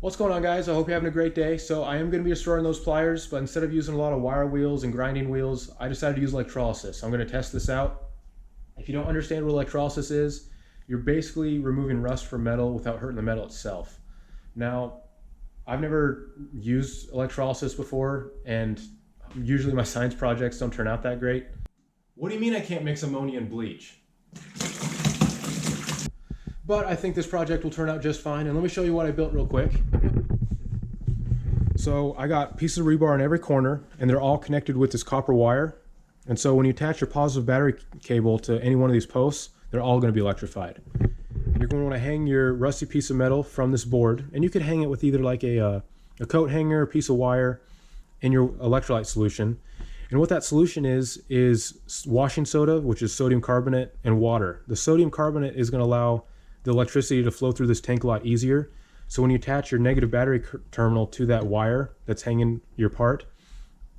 What's going on, guys? I hope you're having a great day. So I am going to be destroying those pliers, but instead of using a lot of wire wheels and grinding wheels, I decided to use electrolysis. I'm going to test this out. If you don't understand what electrolysis is, you're basically removing rust from metal without hurting the metal itself. Now, I've never used electrolysis before, and usually my science projects don't turn out that great. What do you mean I can't mix ammonia and bleach? But I think this project will turn out just fine, and let me show you what I built real quick. So I got pieces of rebar in every corner, and they're all connected with this copper wire. And so when you attach your positive battery cable to any one of these posts, they're all going to be electrified. You're going to want to hang your rusty piece of metal from this board, and you could hang it with either like a coat hanger, a piece of wire, in your electrolyte solution. And what that solution is washing soda, which is sodium carbonate, and water. The sodium carbonate is going to allow the electricity to flow through this tank a lot easier. So when you attach your negative battery terminal to that wire that's hanging your part,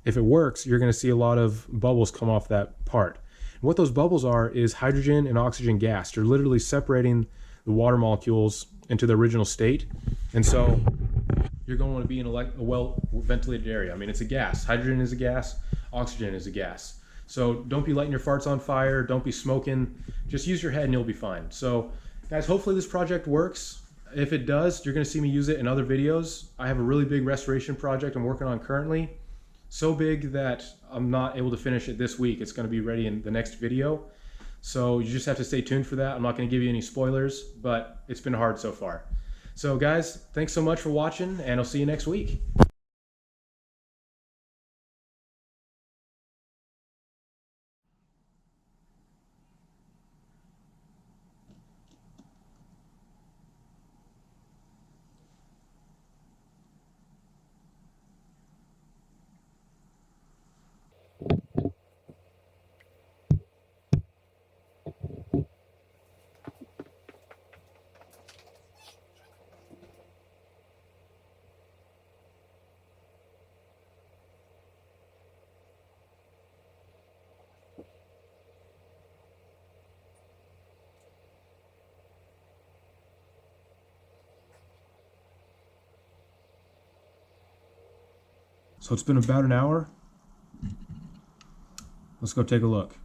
if it works, you're going to see a lot of bubbles come off that part. And what those bubbles are is hydrogen and oxygen gas. You're literally separating the water molecules into the original state. And so you're going to want to be in a well-ventilated area. I mean, it's a gas. Hydrogen is a gas. Oxygen is a gas. So don't be lighting your farts on fire. Don't be smoking. Just use your head and you'll be fine. So guys, hopefully this project works. If it does, you're going to see me use it in other videos. I have a really big restoration project I'm working on currently. So big that I'm not able to finish it this week. It's going to be ready in the next video. So you just have to stay tuned for that. I'm not going to give you any spoilers, but it's been hard so far. So guys, thanks so much for watching, and I'll see you next week. So it's been about an hour. Let's go take a look.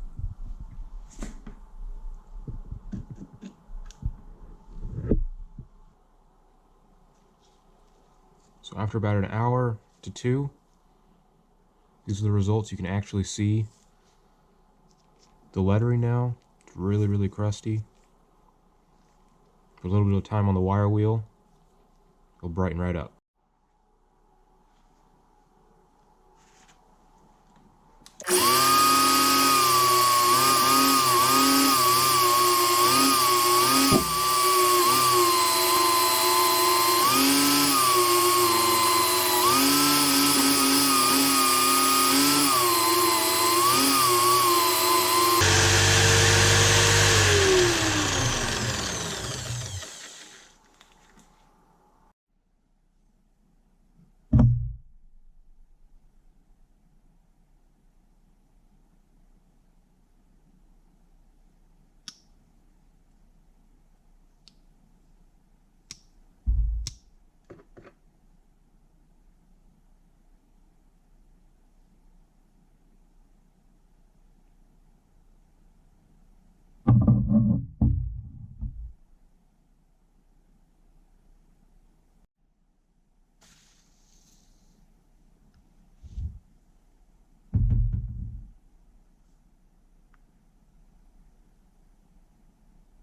So after about an hour to two, these are the results. You can actually see the lettering now. It's really, really crusty. For a little bit of time on the wire wheel, it'll brighten right up.